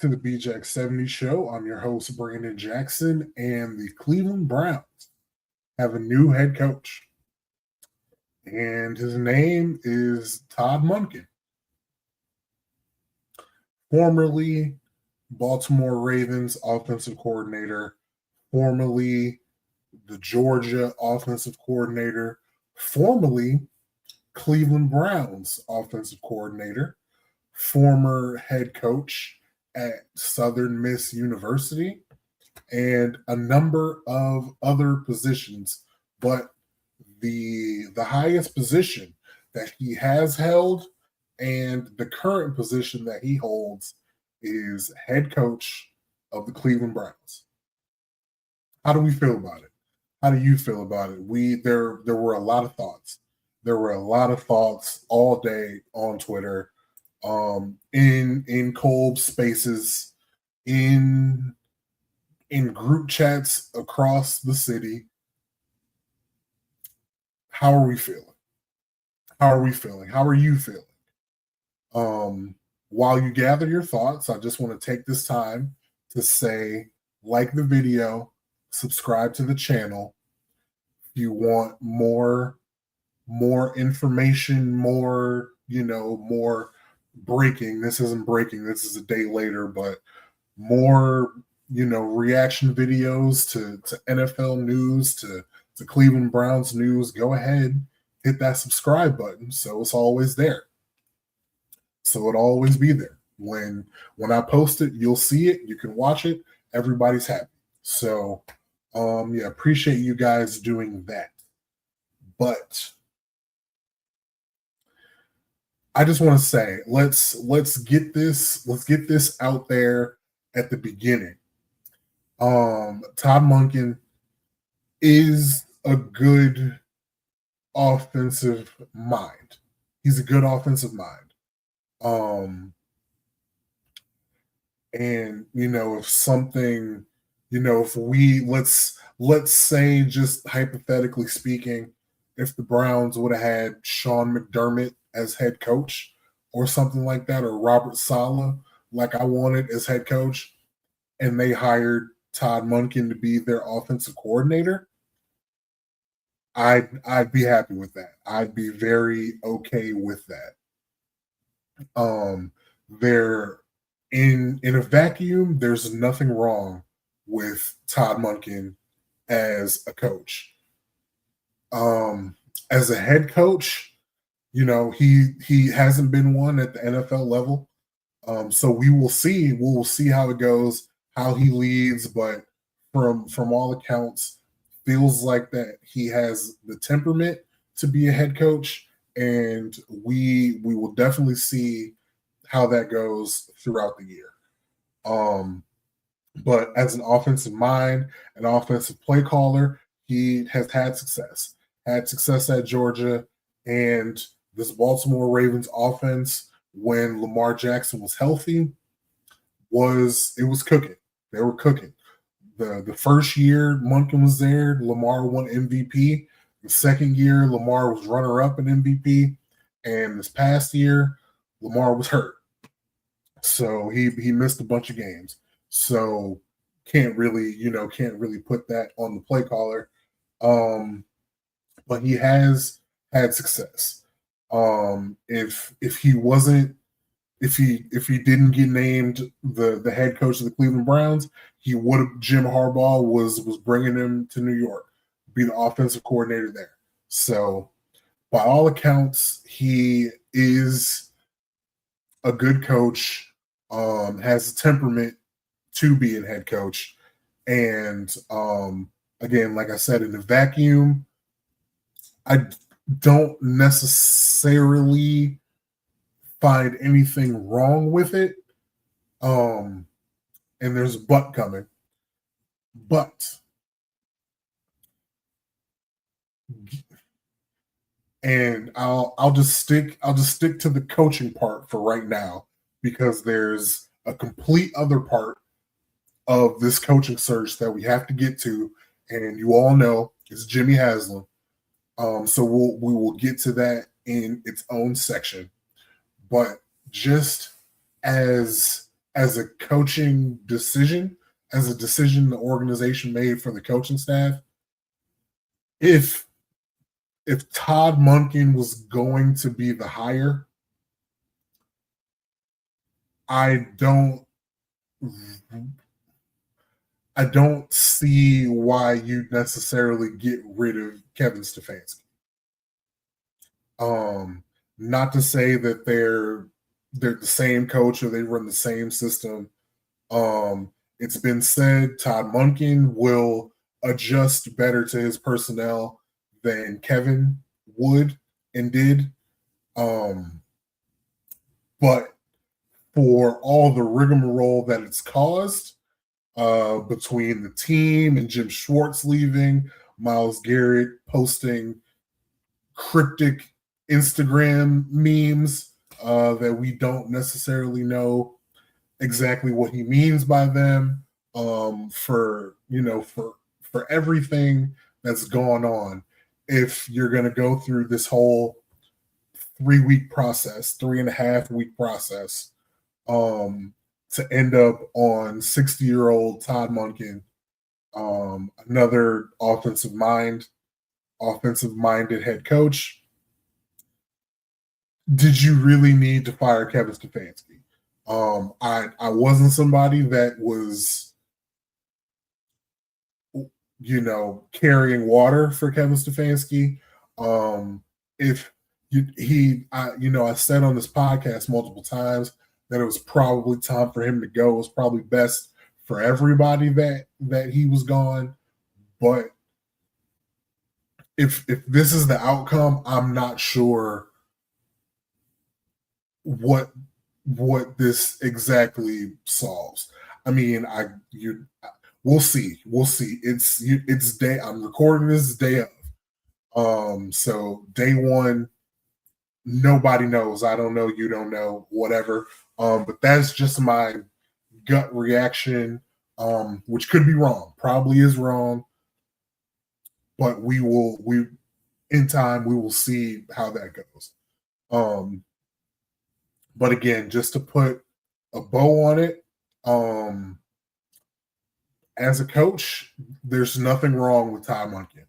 to the BJack 70 show. I'm your host, Brandon Jackson, and the Cleveland Browns have a new head coach, and his name is Todd Monken, formerly Baltimore Ravens offensive coordinator, formerly the Georgia offensive coordinator, formerly Cleveland Browns offensive coordinator, former head coach at Southern Miss University, and a number of other positions. But the highest position that he has held and the current position that he holds is head coach of the Cleveland Browns. How do we feel about it? How do you feel about it? There were a lot of thoughts. There were a lot of thoughts all day on Twitter, in Kolb spaces, in group chats across the city. How are we feeling? How are we feeling? How are you feeling? While you gather your thoughts, I just want to take this time to say, like the video, subscribe to the channel. If you want more information, more breaking. This isn't breaking. This is a day later, but more, reaction videos to NFL news, to Cleveland Browns news. Go ahead, hit that subscribe button so it's always there. So it'll always be there. When I post it, you'll see it. You can watch it. Everybody's happy. So, appreciate you guys doing that. But I just want to say, let's get this out there at the beginning. Todd Monken is a good offensive mind. He's a good offensive mind. And if something, if we let's say, just hypothetically speaking, if the Browns would have had Sean McDermott as head coach or something like that, or Robert Saleh, like I wanted as head coach, and they hired Todd Monken to be their offensive coordinator, I'd be happy with that. I'd be very okay with that. There in a vacuum, there's nothing wrong with Todd Monken as a coach. As a head coach, he hasn't been one at the NFL level. So we will see. We'll see how it goes, how he leads, but from all accounts, feels like that he has the temperament to be a head coach, and we will definitely see how that goes throughout the year. But as an offensive mind, an offensive play caller, he has had success. Had success at Georgia, and this Baltimore Ravens offense, when Lamar Jackson was healthy, was cooking. They were cooking. The first year Monken was there, Lamar won MVP. The second year, Lamar was runner-up in MVP. And this past year, Lamar was hurt. So he missed a bunch of games. So can't really put that on the play caller. But he has had success. If he didn't get named the head coach of the Cleveland Browns, Jim Harbaugh was bringing him to New York, be the offensive coordinator there. So by all accounts, he is a good coach, has a temperament to be a head coach. And again, like I said, in the vacuum, I don't necessarily find anything wrong with it. And there's a but coming. But, and I'll just stick to the coaching part for right now, because there's a complete other part of this coaching search that we have to get to, and you all know it's Jimmy Haslam. So we will get to that in its own section. But just as as a coaching decision, as a decision the organization made for the coaching staff, if Todd Monken was going to be the hire, I don't see why you'd necessarily get rid of Kevin Stefanski. Not to say that they're the same coach or they run the same system. It's been said Todd Monken will adjust better to his personnel than Kevin would and did. But for all the rigmarole that it's caused between the team and Jim Schwartz leaving, Myles Garrett posting cryptic Instagram memes that we don't necessarily know exactly what he means by them, for everything that's gone on. If you're going to go through this whole 3-week process, 3.5-week process, to end up on 60-year-old Todd Monken, another offensive-minded head coach, did you really need to fire Kevin Stefanski? I wasn't somebody that was, carrying water for Kevin Stefanski. If I said on this podcast multiple times that it was probably time for him to go. It was probably best for everybody that he was gone. But if this is the outcome, I'm not sure what this exactly solves. I mean, we'll see. It's day. I'm recording this day of. So day one, nobody knows. I don't know. You don't know. Whatever. But that's just my gut reaction, which could be wrong. Probably is wrong. But in time we will see how that goes. But again, just to put a bow on it, as a coach, there's nothing wrong with Todd Monken.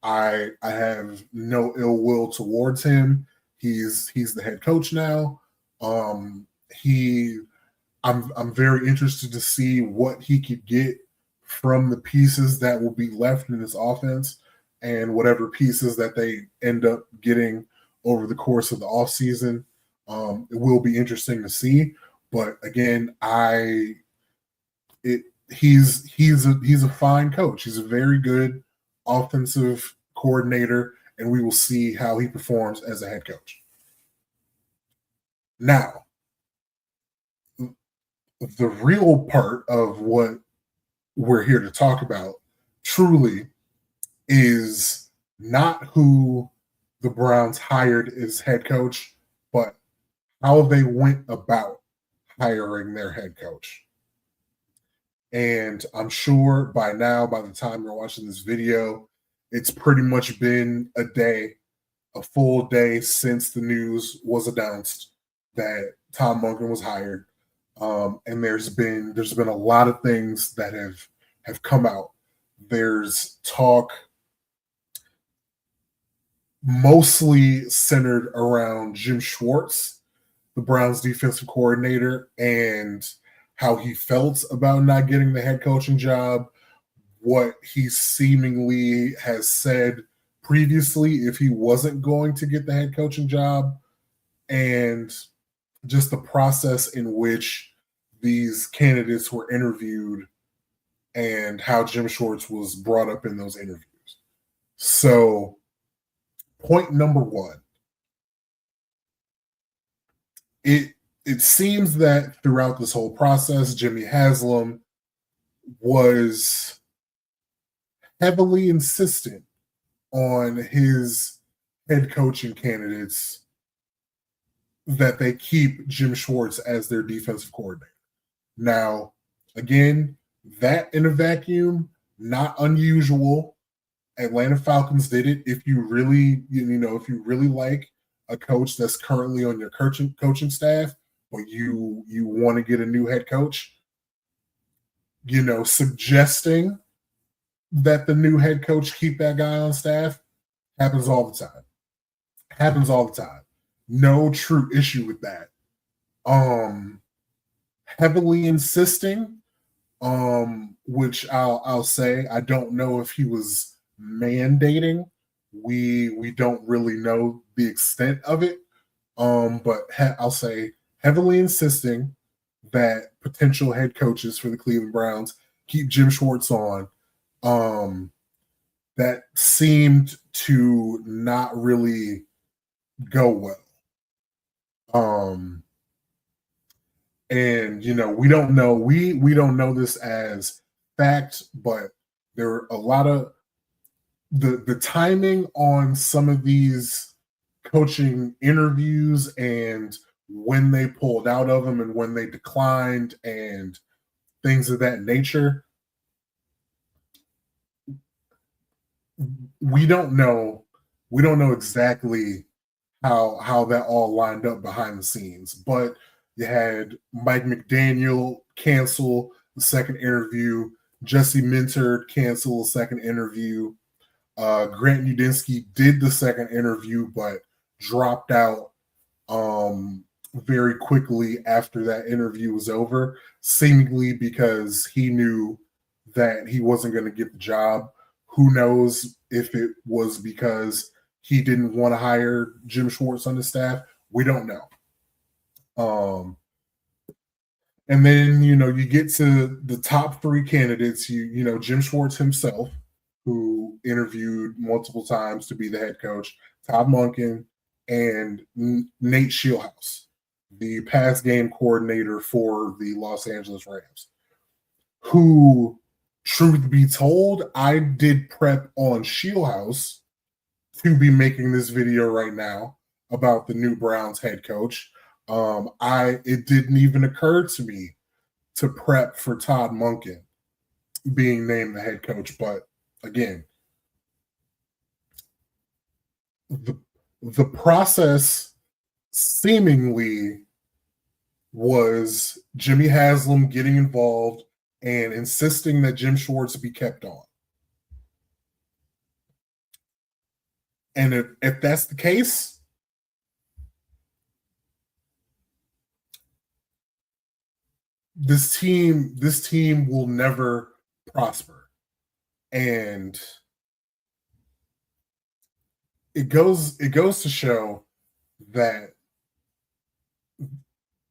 I have no ill will towards him. He's the head coach now. I'm very interested to see what he could get from the pieces that will be left in this offense and whatever pieces that they end up getting over the course of the offseason. It will be interesting to see. But again, he's a fine coach. He's a very good offensive coordinator, and we will see how he performs as a head coach. Now, the real part of what we're here to talk about truly is not who the Browns hired as head coach, but how they went about hiring their head coach. And I'm sure by now, by the time you're watching this video, it's pretty much been a full day since the news was announced that Tom Monken was hired. And there's been a lot of things that have come out. There's talk mostly centered around Jim Schwartz, the Browns defensive coordinator, and how he felt about not getting the head coaching job, what he seemingly has said previously if he wasn't going to get the head coaching job, and just the process in which these candidates were interviewed and how Jim Schwartz was brought up in those interviews. So, point number one, it seems that throughout this whole process, Jimmy Haslam was heavily insistent on his head coaching candidates that they keep Jim Schwartz as their defensive coordinator. Now, again, that in a vacuum, not unusual. Atlanta Falcons did it. If you really like a coach that's currently on your coaching staff, but you want to get a new head coach, suggesting that the new head coach keep that guy on staff happens all the time. Happens all the time. No true issue with that. Heavily insisting, which I'll say, I don't know if he was mandating. We don't really know the extent of it. But I'll say heavily insisting that potential head coaches for the Cleveland Browns keep Jim Schwartz on. That seemed to not really go well. And we don't know, we don't know this as fact, but there are a lot of the timing on some of these coaching interviews and when they pulled out of them and when they declined and things of that nature. We don't know exactly how that all lined up behind the scenes, but you had Mike McDaniel cancel the second interview, Jesse Minter cancel the second interview, Grant Udinski did the second interview but dropped out very quickly after that interview was over, seemingly because he knew that he wasn't going to get the job. Who knows if it was because he didn't want to hire Jim Schwartz on the staff? We don't know. And then, you get to the top three candidates, Jim Schwartz himself, who interviewed multiple times to be the head coach, Todd Monken, and Nate Shieldhouse, the pass game coordinator for the Los Angeles Rams, who, truth be told, I did prep on Shieldhouse to be making this video right now about the new Browns head coach. It didn't even occur to me to prep for Todd Monken being named the head coach, but again, the process seemingly was Jimmy Haslam getting involved and insisting that Jim Schwartz be kept on. And if that's the case, this team will never prosper. And it goes to show that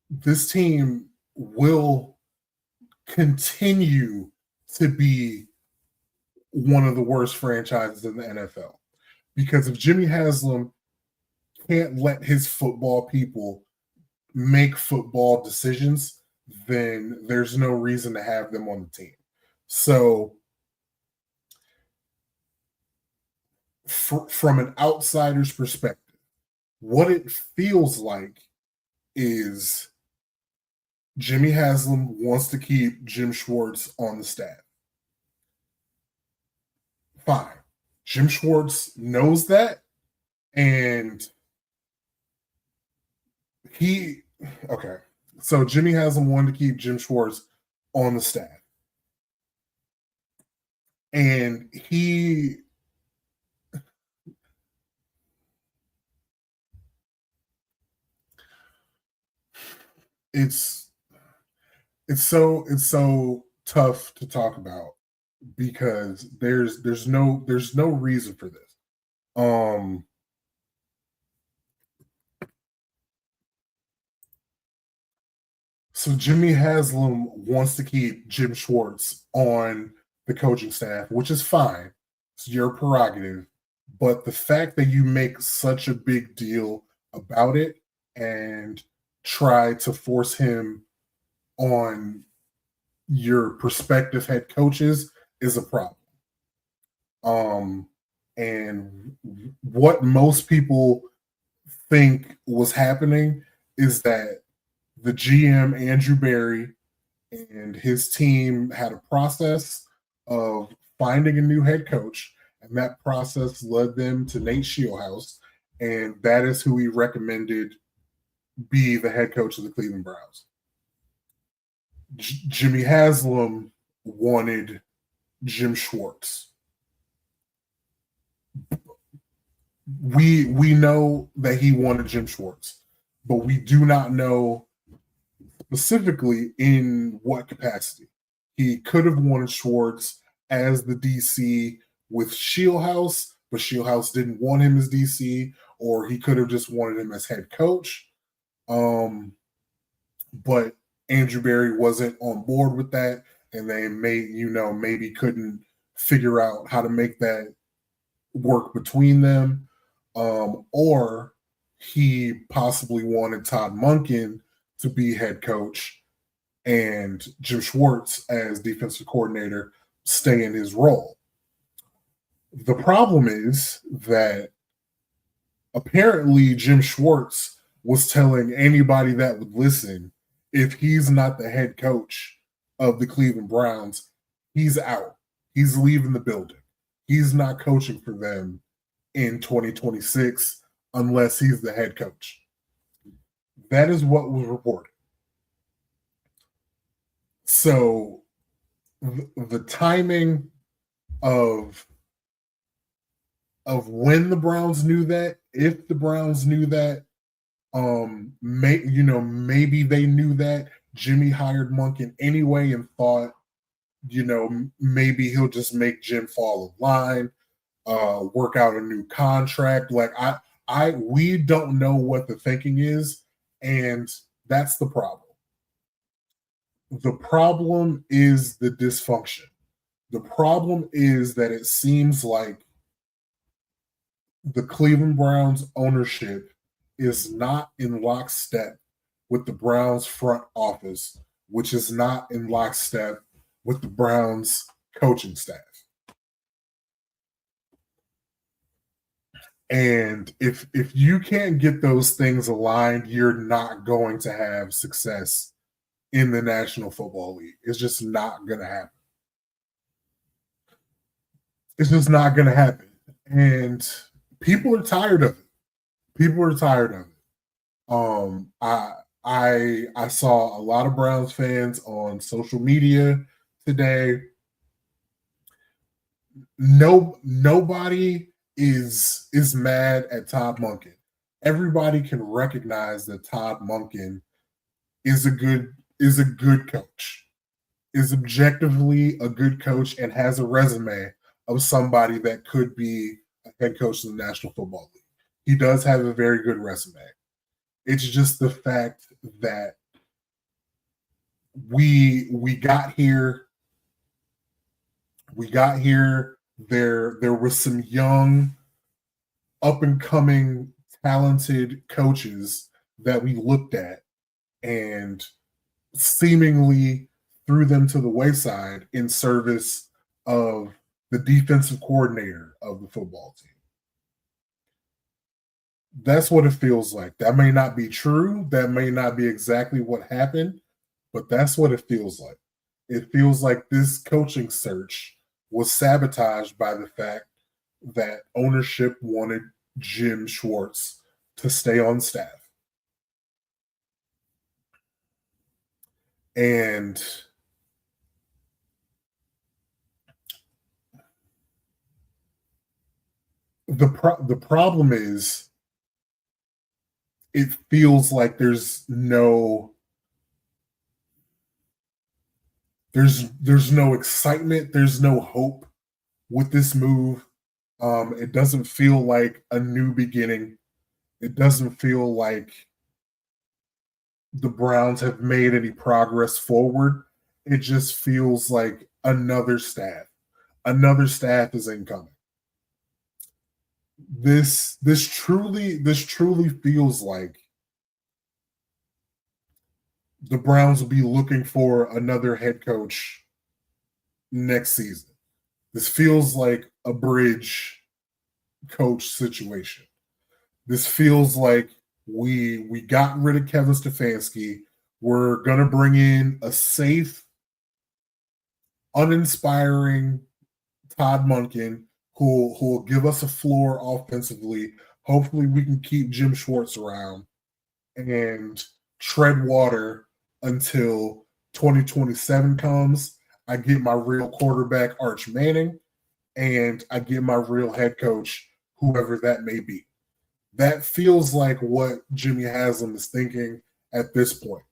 this team will continue to be one of the worst franchises in the NFL. Because if Jimmy Haslam can't let his football people make football decisions, then there's no reason to have them on the team. So from an outsider's perspective, what it feels like is Jimmy Haslam wants to keep Jim Schwartz on the staff. Fine. Jim Schwartz knows that, and so Jimmy Haslam wanted to keep Jim Schwartz on the staff. And it's so tough to talk about because there's no reason for this. So Jimmy Haslam wants to keep Jim Schwartz on the coaching staff, which is fine. It's your prerogative. But the fact that you make such a big deal about it and try to force him on your prospective head coaches is a problem. And what most people think was happening is that the GM, Andrew Berry, and his team had a process of finding a new head coach, and that process led them to Nate Shieldhouse, and that is who he recommended be the head coach of the Cleveland Browns. Jimmy Haslam wanted Jim Schwartz. We know that he wanted Jim Schwartz, but we do not know specifically in what capacity. He could have wanted Schwartz as the DC with Shieldhouse, but Shieldhouse didn't want him as DC, or he could have just wanted him as head coach. But Andrew Berry wasn't on board with that, and they maybe couldn't figure out how to make that work between them. Or he possibly wanted Todd Monken to be head coach and Jim Schwartz as defensive coordinator stay in his role. The problem is that apparently Jim Schwartz was telling anybody that would listen, if he's not the head coach of the Cleveland Browns, he's out. He's leaving the building. He's not coaching for them in 2026 unless he's the head coach. That is what was reported. So the timing of when the Browns knew that, if the Browns knew that, maybe they knew that Jimmy hired Monken anyway and thought, maybe he'll just make Jim fall in line, work out a new contract. Like we don't know what the thinking is, and that's the problem. The problem is the dysfunction. The problem is that it seems like the Cleveland Browns ownership is not in lockstep with the Browns front office, which is not in lockstep with the Browns coaching staff. And if you can't get those things aligned, you're not going to have success in the National Football League. It's just not going to happen. It's just not going to happen. And people are tired of it. People are tired of it. I saw a lot of Browns fans on social media today. Nobody is mad at Todd Monken. Everybody can recognize that Todd Monken is a good coach, is objectively a good coach, and has a resume of somebody that could be a head coach in the National Football League. He does have a very good resume. It's just the fact that we got here. We got here. There were some young, up and coming, talented coaches that we looked at and seemingly threw them to the wayside in service of the defensive coordinator of the football team. That's what it feels like. That may not be true. That may not be exactly what happened, but that's what it feels like. It feels like this coaching search was sabotaged by the fact that ownership wanted Jim Schwartz to stay on staff. And the problem is, it feels like there's no excitement, there's no hope with this move. It doesn't feel like a new beginning. It doesn't feel like the Browns have made any progress forward. It just feels like another staff is incoming. This truly feels like the Browns will be looking for another head coach next season. This feels like a bridge coach situation. This feels like we got rid of Kevin Stefanski. We're gonna bring in a safe, uninspiring Todd Monken who will give us a floor offensively. Hopefully we can keep Jim Schwartz around. and tread water until 2027 comes. I get my real quarterback, Arch Manning, and I get my real head coach, whoever that may be. That feels like what Jimmy Haslam is thinking at this point.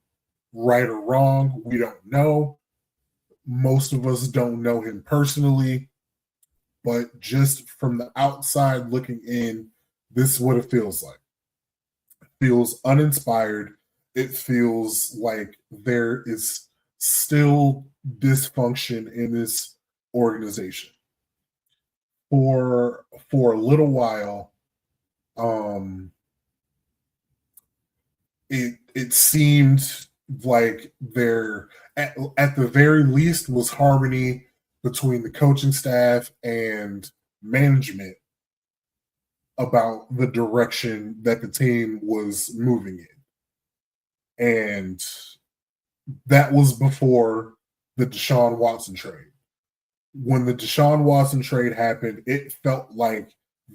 Right or wrong, we don't know. Most of us don't know him personally, but just from the outside looking in, this is what it feels like. It feels uninspired. It feels like there is still dysfunction in this organization. For a little while, um, it seemed like there at the very least was harmony between the coaching staff and management about the direction that the team was moving in. And that was before the Deshaun Watson trade. When the Deshaun Watson trade happened, it felt like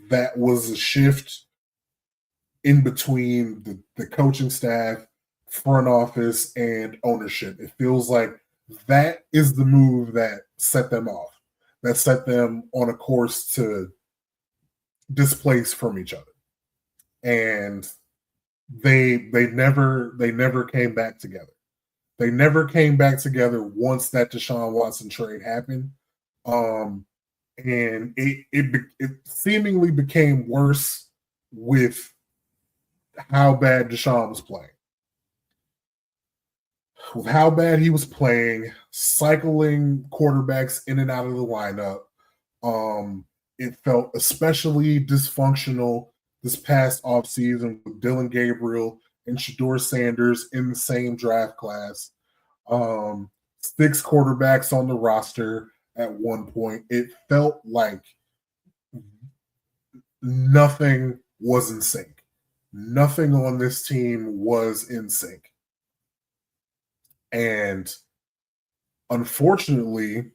that was a shift in between the coaching staff, front office, and ownership. It feels like that is the move that set them off, that set them on a course to displace from each other. And they never came back together. They never came back together once that Deshaun Watson trade happened. Um, and it seemingly became worse with how bad Deshaun was playing. With how bad he was playing, cycling quarterbacks in and out of the lineup, it felt especially dysfunctional this past offseason with Dylan Gabriel and Shador Sanders in the same draft class. 6 quarterbacks on the roster at one point. It felt like nothing was in sync. Nothing on this team was in sync. And unfortunately,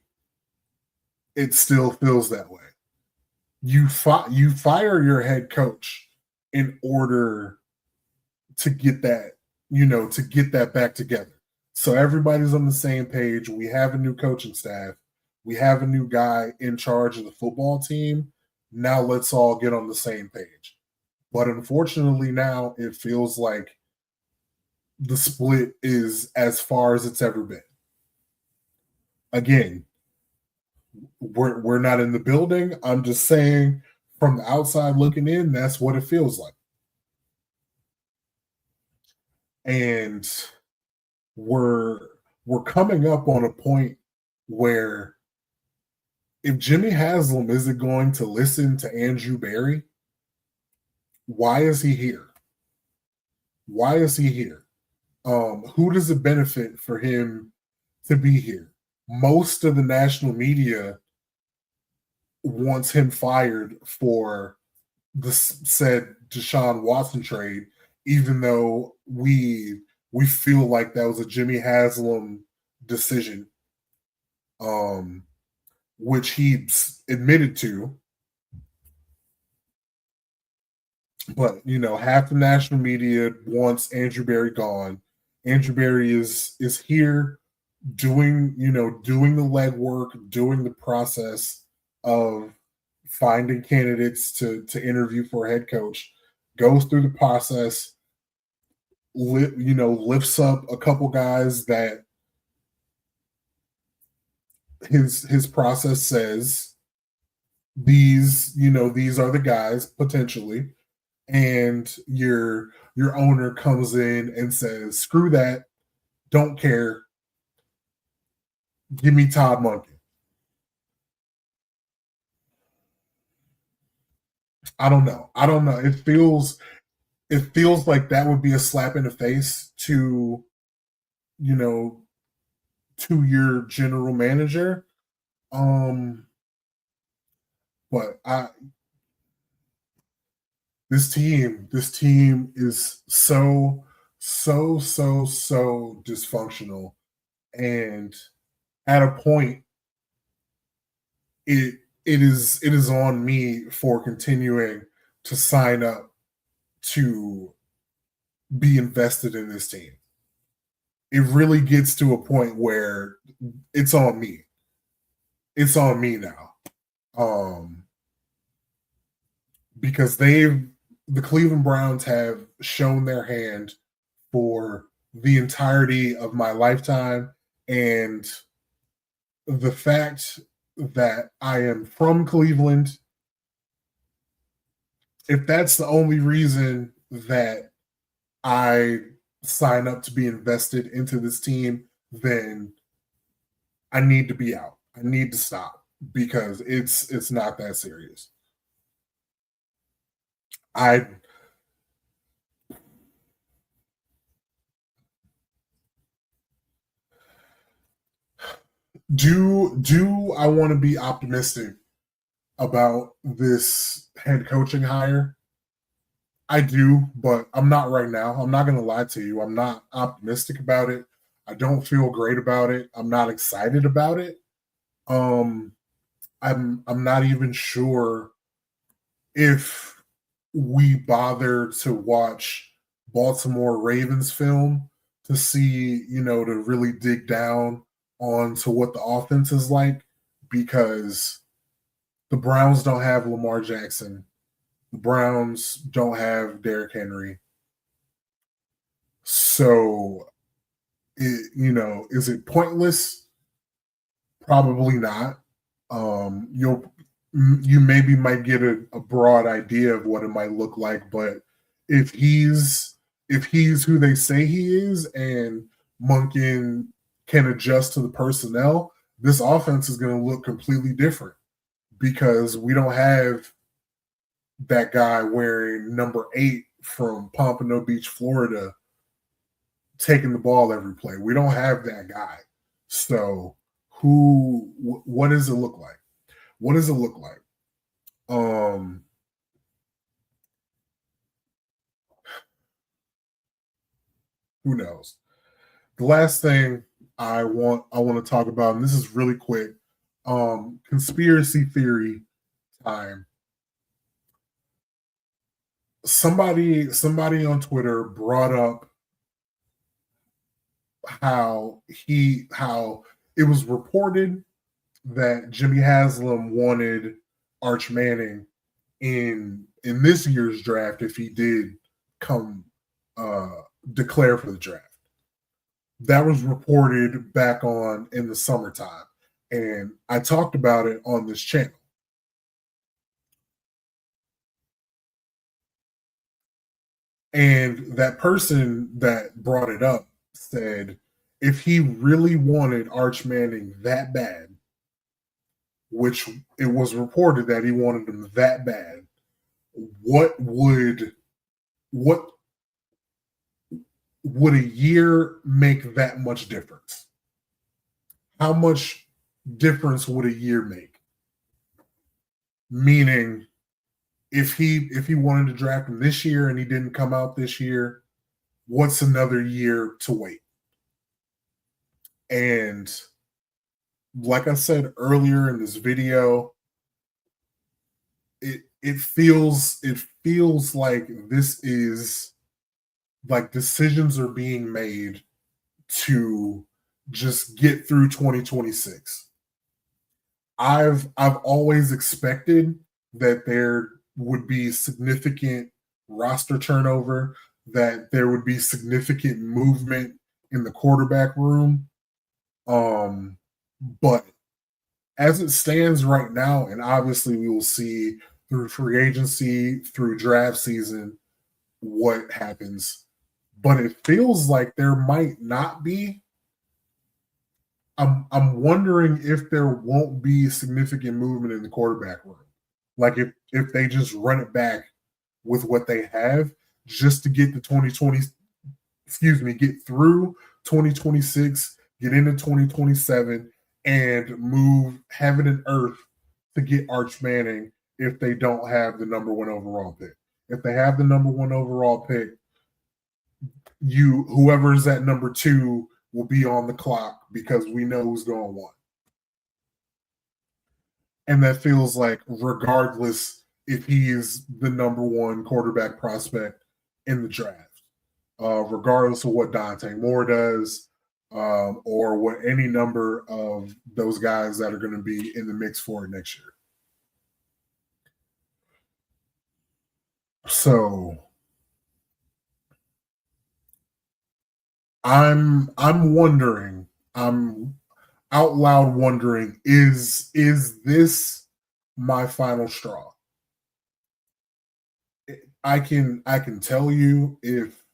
it still feels that way. You fire your head coach in order to get that, to get that back together. So everybody's on the same page. We have a new coaching staff. We have a new guy in charge of the football team. Now let's all get on the same page. But unfortunately, now it feels like the split is as far as it's ever been. Again, we're not in the building. I'm just saying from the outside looking in, that's what it feels like. And we're coming up on a point where if Jimmy Haslam isn't going to listen to Andrew Berry, why is he here? Why is he here? Who does it benefit for him to be here? Most of the national media wants him fired for the said Deshaun Watson trade, even though we feel like that was a Jimmy Haslam decision, which he admitted to. But half the national media wants Andrew Berry gone. Andrew Berry is here doing doing the legwork, doing the process of finding candidates to interview for a head coach, goes through the process, lifts up a couple guys that his process says these are the guys potentially, and your owner comes in and says, screw that, don't care, give me Todd Monken. I don't know. It feels like that would be a slap in the face to to your general manager. But this team is so dysfunctional, and at a point it is on me for continuing to sign up to be invested in this team. It really gets to a point where it's on me. It's on me now. Um, because the Cleveland Browns have shown their hand for the entirety of my lifetime. And the fact that I am from Cleveland, if that's the only reason that I sign up to be invested into this team, then I need to be out. I need to stop because it's not that serious. I do I want to be optimistic about this head coaching hire? I do, but I'm not right now. I'm not going to lie to you. I'm not optimistic about it. I don't feel great about it. I'm not excited about it. Um, I'm not even sure if we bother to watch Baltimore Ravens film to see, to really dig down onto what the offense is like because the Browns don't have Lamar Jackson. The Browns don't have Derrick Henry. So, is it pointless? Probably not. You maybe might get a broad idea of what it might look like, but if he's who they say he is, and Monken can adjust to the personnel, this offense is going to look completely different because we don't have that guy wearing number 8 from Pompano Beach, Florida, taking the ball every play. We don't have that guy. So, what does it look like? What does it look like? Um, who knows? The last thing I want to talk about, and this is really quick, conspiracy theory time. Somebody on Twitter brought up how it was reported that Jimmy Haslam wanted Arch Manning in this year's draft if he did come uh, declare for the draft. That was reported back on in the summertime, and I talked about it on this channel. And that person that brought it up said if he really wanted Arch Manning that bad, which it was reported that he wanted him that bad, what what would a year make that much difference? How much difference would a year make? Meaning, if he wanted to draft him this year and he didn't come out this year, what's another year to wait? And like I said earlier in this video, it feels like this is like decisions are being made to just get through 2026. I've always expected that there would be significant roster turnover, that there would be significant movement in the quarterback room. But as it stands right now, and obviously we will see through free agency, through draft season, what happens. But it feels like there might not be. I'm wondering if there won't be significant movement in the quarterback room. Like if they just run it back with what they have just to get the 2020, get through 2026, get into 2027, and move heaven and earth to get Arch Manning if they don't have the number 1 overall pick. If they have the number 1 overall pick, whoever's at number 2 will be on the clock because we know who's going 1. And that feels like regardless if he is the number 1 quarterback prospect in the draft. regardless of what Dante Moore does, or what any number of those guys that are going to be in the mix for it next year. So I'm wondering, I'm out loud wondering, is this my final straw? I can tell you, if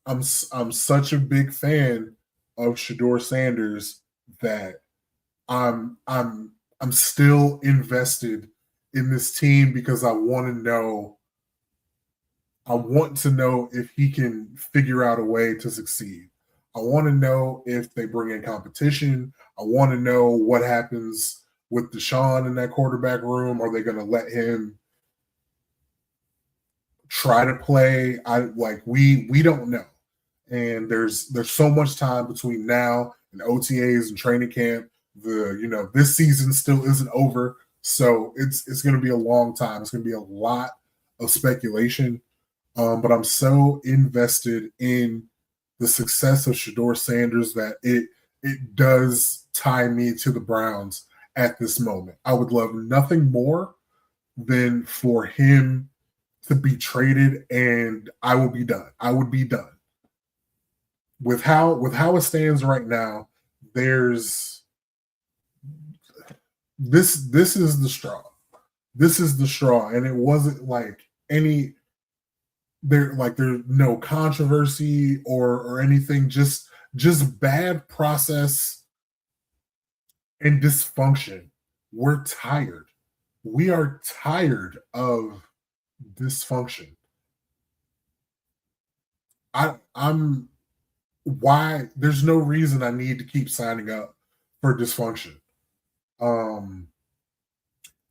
I'm such a big fan of Shador Sanders that I'm I'm I'm still invested in this team because I want to know if he can figure out a way to succeed. I want to know if they bring in competition. I want to know what happens with Deshaun in that quarterback room. Are they going to let him try to play? We don't know. And there's so much time between now and OTAs and training camp. This season still isn't over, so it's going to be a long time. It's going to be a lot of speculation. But I'm so invested in the success of Shador Sanders that it does tie me to the Browns at this moment. I would love nothing more than for him to be traded, and I will be done. I would be done with how it stands right now. There's this is the straw. This is the straw, and it wasn't like any there's no controversy or anything, just bad process and dysfunction. We're tired. We are tired of dysfunction. I'm why there's no reason I need to keep signing up for dysfunction. Um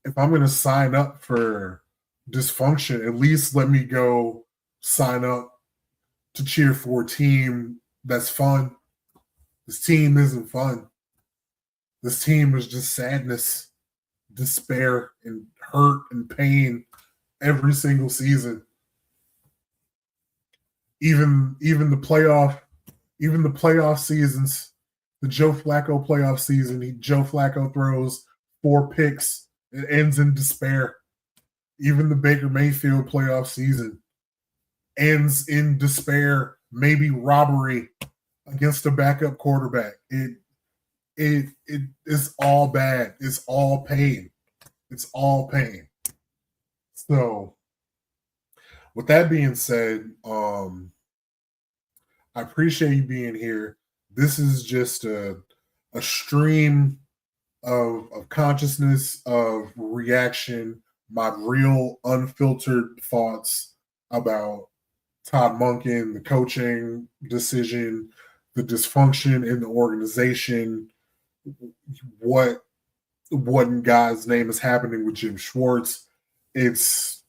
if I'm going to sign up for dysfunction, at least let me go sign up to cheer for a team that's fun. This team isn't fun. This team is just sadness, despair, and hurt and pain every single season. Even the playoff seasons, the Joe Flacco playoff season, Joe Flacco throws 4 picks. It ends in despair. Even the Baker Mayfield playoff season ends in despair, maybe robbery against a backup quarterback. It is all bad. It's all pain. It's all pain. So, with that being said, I appreciate you being here. This is just a stream of consciousness, of reaction, my real unfiltered thoughts about Todd Monken, the coaching decision, the dysfunction in the organization, what in God's name is happening with Jim Schwartz. It's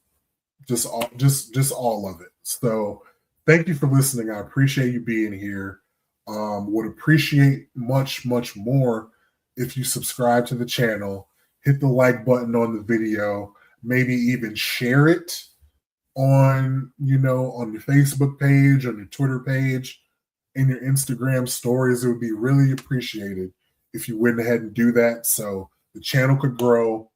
just all of it. So thank you for listening. I appreciate you being here. Would appreciate much more if you subscribe to the channel, hit the like button on the video, maybe even share it on your Facebook page, on your Twitter page, and your Instagram stories. It would be really appreciated if you went ahead and do that so the channel could grow.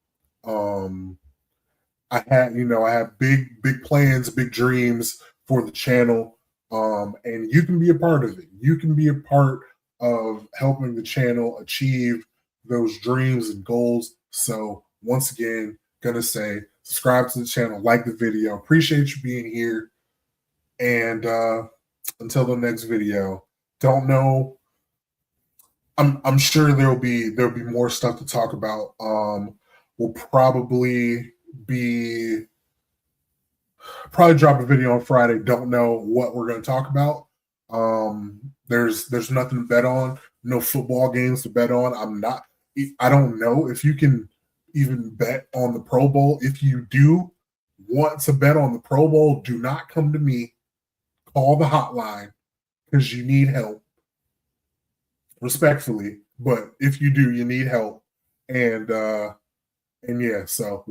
I have big plans, big dreams for the channel. And you can be a part of it. You can be a part of helping the channel achieve those dreams and goals. So once again, gonna say subscribe to the channel, like the video. Appreciate you being here. And until the next video, don't know. I'm sure there'll be more stuff to talk about. We'll probably drop a video on Friday. Don't know what we're going to talk about. There's nothing to bet on. No football games to bet on. I don't know if you can even bet on the Pro Bowl. If you do want to bet on the Pro Bowl, do not come to me. Call the hotline because you need help. Respectfully, but if you do, you need help. And yeah, so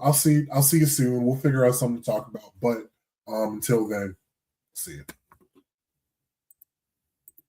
I'll see you soon. We'll figure out something to talk about. But until then, See you.